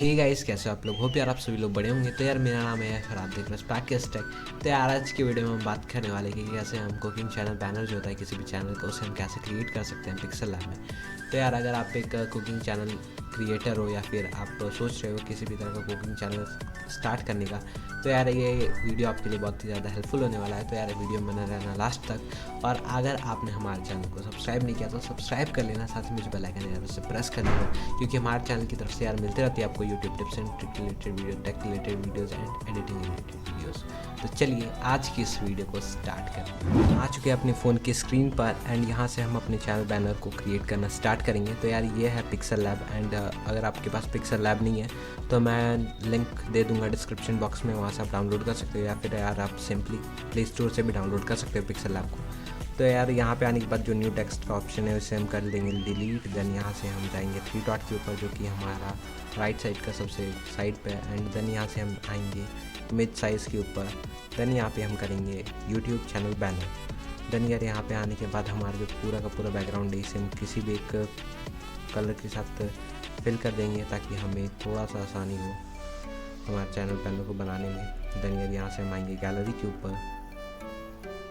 Hey guys, कैसे हो आप लोग? होप यार आप सभी लोग बड़े होंगे। तो यार मेरा नाम है फिर आप देख रहे हो sparkyashtech। तो यार आज की वीडियो में हम बात करने वाले हैं कि कैसे हम कुकिंग चैनल बैनर जो होता है किसी भी चैनल का, उसे हम कैसे क्रिएट कर सकते हैं पिक्सल लैब में। तो यार अगर आप एक कुकिंग चैनल क्रिएटर हो या फिर आप सोच रहे हो किसी भी तरह का कुकिंग चैनल स्टार्ट करने का, तो यार ये वीडियो आपके लिए बहुत ही ज़्यादा हेल्पफुल होने वाला है। तो यार वीडियो में बना रहना लास्ट तक। और अगर आपने हमारे चैनल को सब्सक्राइब नहीं किया तो सब्सक्राइब कर लेना, साथ में जो बेल आइकन है यार उसे प्रेस कर देना, क्योंकि हमारे चैनल की तरफ से यार मिलती रहती है आपको YouTube tips and trick related video, tech related videos and editing related videos. तो चलिए आज की इस वीडियो को स्टार्ट करें। आ चुके हैं अपने फ़ोन की स्क्रीन पर एंड यहाँ से हम अपने चैनल बैनर को क्रिएट करना स्टार्ट करेंगे। तो यार ये है पिक्सल लैब एंड अगर आपके पास पिक्सल लैब नहीं है तो मैं लिंक दे दूंगा डिस्क्रिप्शन बॉक्स में, वहाँ से आप डाउनलोड कर सकते हो या फिर यार आप सिंपली प्ले स्टोर से भी डाउनलोड कर सकते हो पिक्सल लैब को। तो यार यहाँ पे आने के बाद जो न्यू टेक्स्ट का ऑप्शन है उसे हम कर देंगे डिलीट। देन यहाँ से हम जाएंगे 3 डॉट के ऊपर जो कि हमारा राइट साइड का सबसे साइड पे है एंड देन यहाँ से हम आएंगे इमेज साइज़ के ऊपर। देन यहाँ पे हम करेंगे यूट्यूब चैनल बैनर। देन यार यहाँ पे आने के बाद हमारा जो पूरा का पूरा बैकग्राउंड है इसे हम किसी भी एक कलर के साथ फिल कर देंगे ताकि हमें थोड़ा सा आसानी हो हमारे चैनल बैनर को बनाने में। देन यार यहाँ से हम आएंगे गैलरी के ऊपर।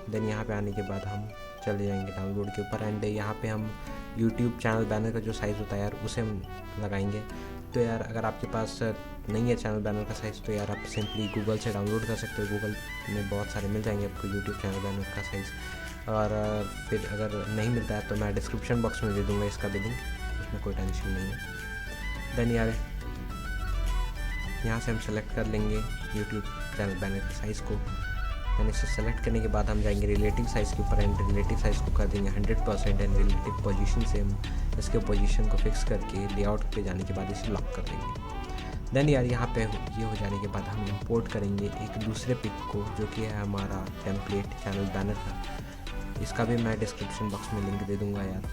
देन यहाँ पे आने के बाद हम चले जाएंगे डाउनलोड के ऊपर एंड यहाँ पे हम यूट्यूब चैनल बैनर का जो साइज़ होता है यार उसे हम लगाएंगे। तो यार अगर आपके पास नहीं है चैनल बैनर का साइज़ तो यार आप सिंपली गूगल से डाउनलोड कर सकते हो। गूगल में बहुत सारे मिल जाएंगे आपको यूट्यूब चैनल बैनर का साइज़। और फिर अगर नहीं मिलता है तो मैं डिस्क्रिप्शन बॉक्स में दे दूँगा इसका भी लिंक, उसमें कोई टेंशन नहीं है। देन यार यहाँ से हम सेलेक्ट कर लेंगे यूट्यूब चैनल बैनर के साइज़ को। देन इसे सेलेक्ट करने के बाद हम जाएंगे रिलेटिव साइज़ के ऊपर एंड रिलेटिव साइज़ को कर देंगे 100% एंड रिलेटिव पोजीशन से हम इसके पोजीशन को फिक्स करके लेआउट पे जाने के बाद इसे लॉक कर देंगे। देन यार यहाँ पे ये हो जाने के बाद हम इंपोर्ट करेंगे एक दूसरे पिक को जो कि है हमारा टेम्पलेट चैनल बैनर का। इसका भी मैं डिस्क्रिप्शन बॉक्स में लिंक दे दूँगा यार,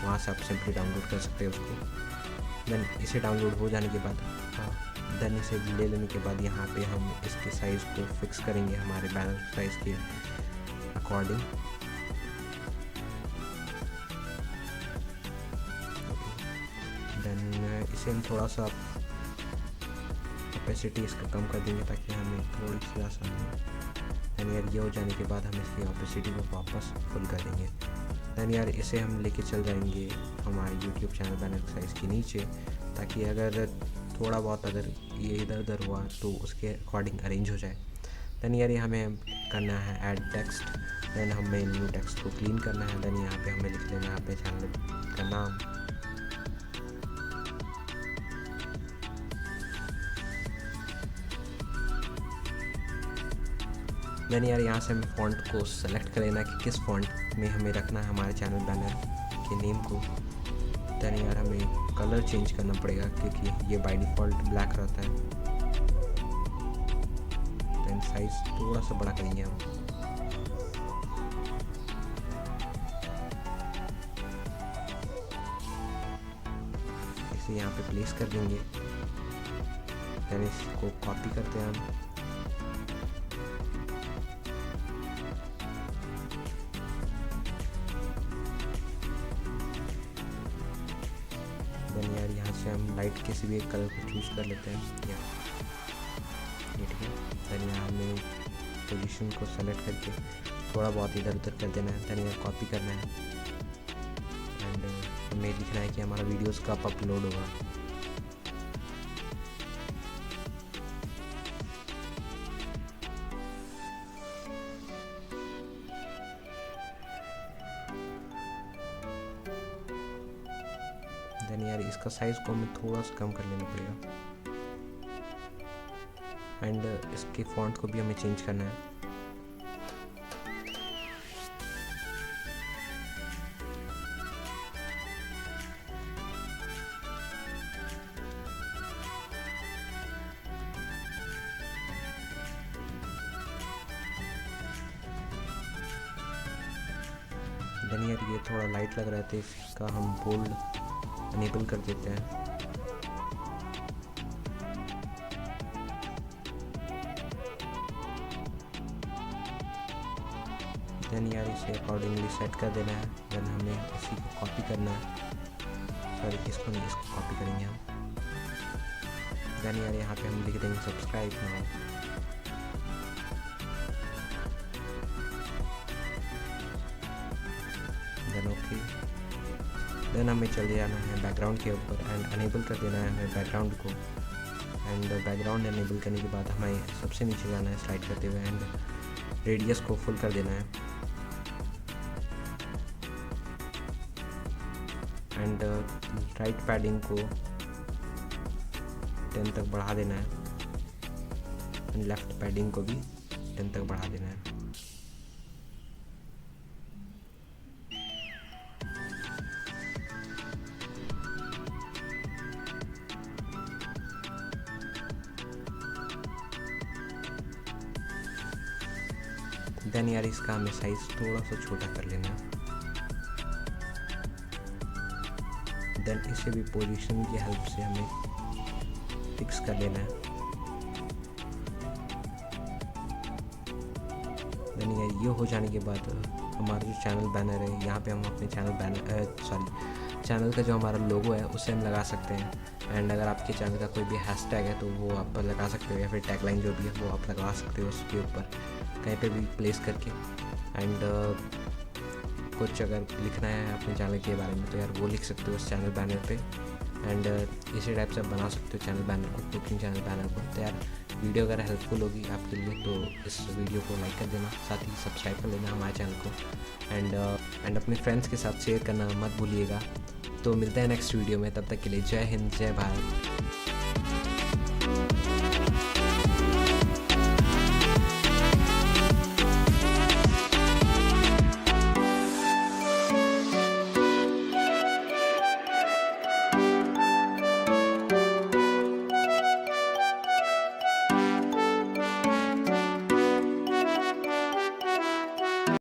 वहाँ से आप सिंपली डाउनलोड कर सकते हो उसको। देन इसे डाउनलोड हो जाने के बाद देन इसे ले लेने के बाद यहाँ पे हम इसके साइज़ को फिक्स करेंगे हमारे बैनर साइज़ के अकॉर्डिंग। देन इसे हम थोड़ा सा कैपेसिटी इसका कम कर देंगे ताकि हमें थोड़ी सी आसानी हो। देन यार ये हो जाने के बाद हम इसकी कैपेसिटी को वापस फुल कर देंगे। देन यार इसे हम लेके चल जाएंगे हमारे यूट्यूब चैनल बैनर साइज़ के नीचे, ताकि अगर थोड़ा बहुत अगर ये इधर उधर हुआ तो उसके अकॉर्डिंग अरेंज हो जाए। देन यार हमें करना है ऐड टेक्स्ट। देन हमें न्यू टेक्स्ट को क्लीन करना है। देन यहाँ पे हमें लिख लेना है अपने चैनल का नाम। देन यार यहाँ से हमें फ़ॉन्ट को सेलेक्ट कर लेना कि किस फ़ॉन्ट में हमें रखना है हमारे चैनल बैनर के नेम को। देन यार हमें कलर चेंज करना पड़ेगा क्योंकि ये बाय डिफ़ॉल्ट ब्लैक रहता है। देन साइज़ थोड़ा सा बड़ा करेंगे हम। इसे यहाँ पे प्लेस कर देंगे। देन इसको कॉपी करते हैं हम। देन यार यहाँ से हम लाइट किसी भी एक कलर को चूज़ कर लेते हैं या ये ठीक है। देन यहाँ हमें पोजीशन को सेलेक्ट करके थोड़ा बहुत इधर उधर कर देना है। देन यार कॉपी करना है एंड हमें लिखना है कि हमारा वीडियोस कब अपलोड होगा। देन यार इसका साइज़ को हमें थोड़ा सा कम कर लेना पड़ेगा एंड इसके फॉन्ट को भी हमें चेंज करना है। देन यार ये थोड़ा लाइट लग रहा है तो इसका हम बोल्ड इनेबल कर देते हैं। देन यार इसे अकॉर्डिंगली सेट कर देना है। देन हमें इसी को कॉपी करना है, सॉरी इसको नहीं, इसको कॉपी करेंगे हम। देन यार यहाँ पे हम लिख देंगे subscribe now. Then okay. Then हमें चले जाना है बैकग्राउंड के ऊपर एंड अनेबल कर देना है हमें बैकग्राउंड को। एंड बैकग्राउंड अनेबल करने के बाद हमें सबसे नीचे जाना है स्लाइड करते हुए एंड रेडियस को फुल कर देना है एंड राइट पैडिंग को 10 तक बढ़ा देना है एंड लेफ्ट पैडिंग को भी 10 तक बढ़ा देना है। देन यार इसका हमें साइज थोड़ा सा छोटा कर लेना है। देन इसे भी पोजीशन की हेल्प से हमें फिक्स कर लेना है। देन ये हो जाने के बाद हमारा जो चैनल बैनर है यहाँ पे हम अपने चैनल का जो हमारा लोगो है उसे हम लगा सकते हैं। एंड अगर आपके चैनल का कोई भी हैशटैग है तो वो आप लगा सकते हो या फिर टैगलाइन जो भी है वो आप लगा सकते हो उसके ऊपर कहीं पे भी प्लेस करके। एंड कुछ अगर लिखना है अपने चैनल के बारे में तो यार वो लिख सकते हो उस चैनल बैनर पे। एंड इसी टाइप से बना सकते हो चैनल बैनर को, कुकिंग चैनल बैनर को। तो यार वीडियो अगर हेल्पफुल होगी आपके लिए तो इस वीडियो को लाइक कर देना, साथ ही सब्सक्राइब कर लेना हमारे चैनल को एंड अपने फ्रेंड्स के साथ शेयर करना मत भूलिएगा। तो मिलते हैं नेक्स्ट वीडियो में, तब तक के लिए जय हिंद जय भारत।